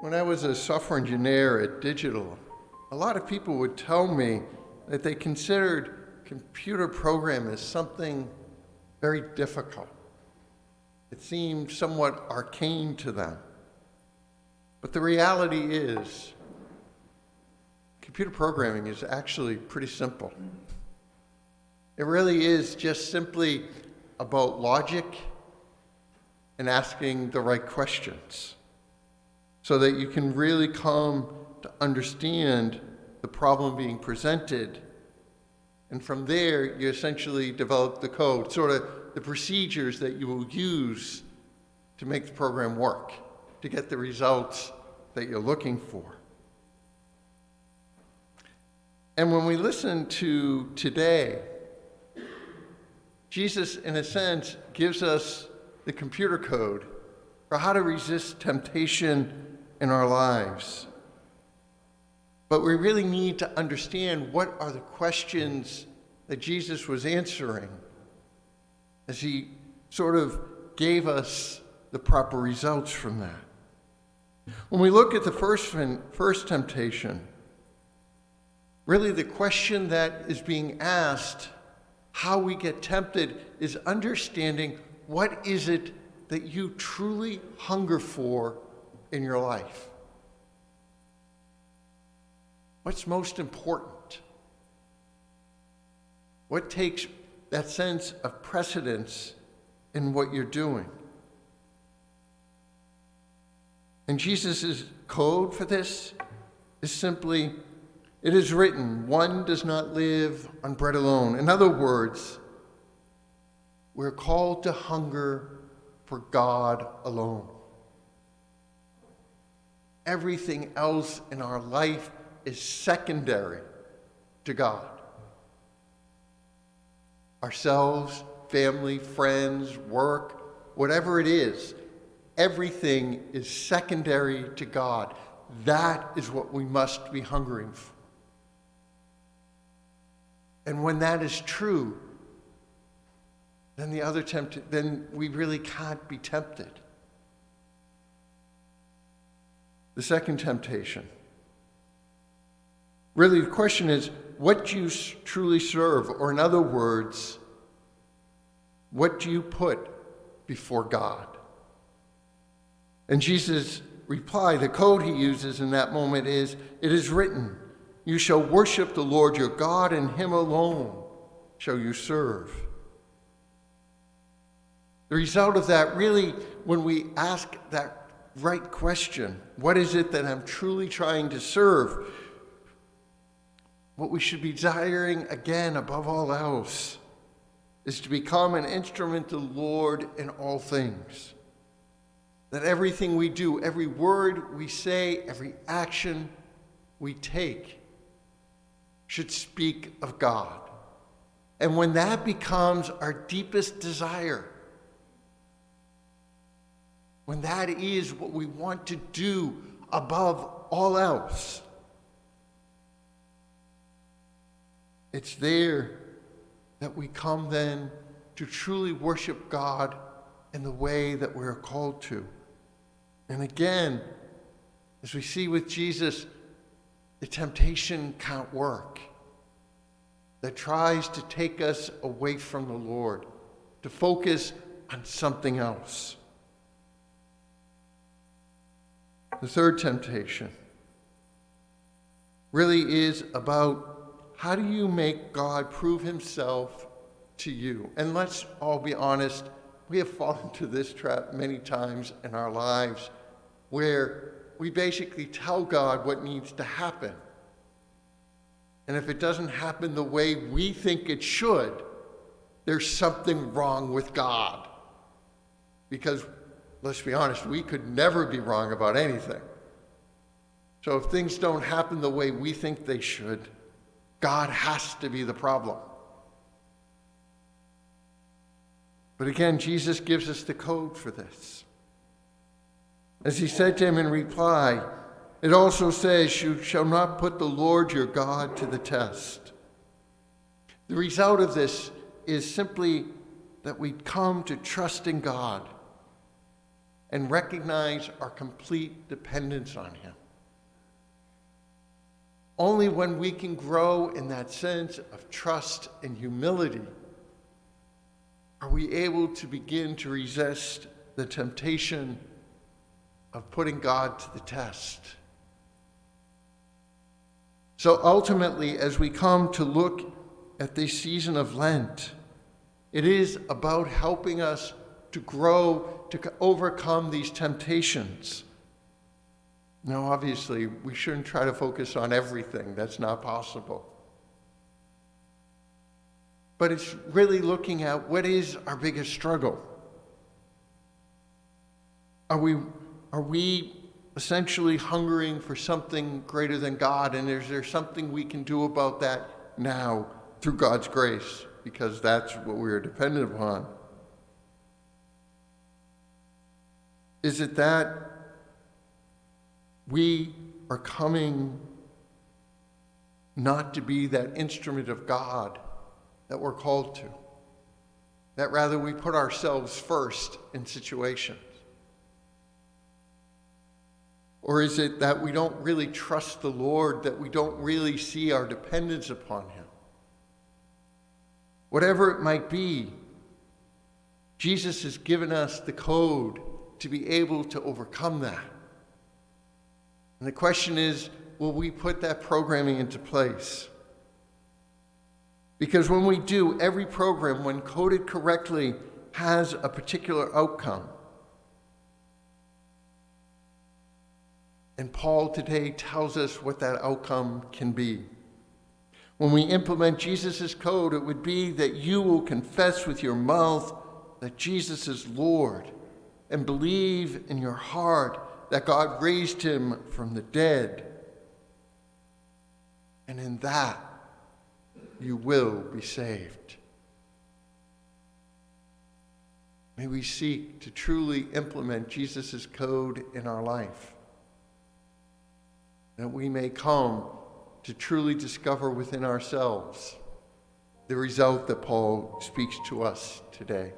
when I was a software engineer at Digital, a lot of people would tell me that they considered computer programming as something very difficult. It seemed somewhat arcane to them. But the reality is, computer programming is actually pretty simple. It really is just simply about logic and asking the right questions so that you can really come to understand the problem being presented. And from there, you essentially develop the code, sort of the procedures that you will use to make the program work, to get the results that you're looking for. And when we listen to today, Jesus, in a sense, gives us the computer code for how to resist temptation in our lives. But we really need to understand what are the questions that Jesus was answering as he sort of gave us the proper results from that. When we look at the first temptation, really the question that is being asked, how we get tempted, is understanding what is it that you truly hunger for in your life. What's most important? What takes that sense of precedence in what you're doing? And Jesus' code for this is simply, it is written, one does not live on bread alone. In other words, we're called to hunger for God alone. Everything else in our life is secondary to God. Ourselves, family, friends, work, whatever it is, everything is secondary to God. That is what we must be hungering for. And when that is true, then then we really can't be tempted. The second temptation. Really, the question is, what do you truly serve? Or in other words, what do you put before God? And Jesus' reply, the code he uses in that moment is, it is written, you shall worship the Lord your God, and him alone shall you serve. The result of that, really, when we ask that right question, what is it that I'm truly trying to serve? What we should be desiring, again, above all else, is to become an instrument of the Lord in all things. That everything we do, every word we say, every action we take should speak of God. And when that becomes our deepest desire, when that is what we want to do above all else, it's there that we come then to truly worship God in the way that we're called to. And again, as we see with Jesus, the temptation can't work. That tries to take us away from the Lord, to focus on something else. The third temptation really is about, how do you make God prove himself to you? And let's all be honest, we have fallen into this trap many times in our lives where we basically tell God what needs to happen. And if it doesn't happen the way we think it should, there's something wrong with God. Because, let's be honest, we could never be wrong about anything. So if things don't happen the way we think they should, God has to be the problem. But again, Jesus gives us the code for this. As he said to him in reply, it also says, you shall not put the Lord your God to the test. The result of this is simply that we come to trust in God, and recognize our complete dependence on him. Only when we can grow in that sense of trust and humility are we able to begin to resist the temptation of putting God to the test. So ultimately, as we come to look at this season of Lent, it is about helping us to grow, to overcome these temptations. Now, obviously, we shouldn't try to focus on everything. That's not possible. But it's really looking at what is our biggest struggle. Are we essentially hungering for something greater than God? And is there something we can do about that now through God's grace? Because that's what we are dependent upon. Is it that we are coming not to be that instrument of God that we're called to? That rather we put ourselves first in situations? Or is it that we don't really trust the Lord, that we don't really see our dependence upon him? Whatever it might be, Jesus has given us the code to be able to overcome that. And the question is, will we put that programming into place? Because when we do, every program, when coded correctly, has a particular outcome. And Paul today tells us what that outcome can be. When we implement Jesus' code, it would be that you will confess with your mouth that Jesus is Lord and believe in your heart that God raised him from the dead. And in that, you will be saved. May we seek to truly implement Jesus' code in our life, that we may come to truly discover within ourselves the result that Paul speaks to us today.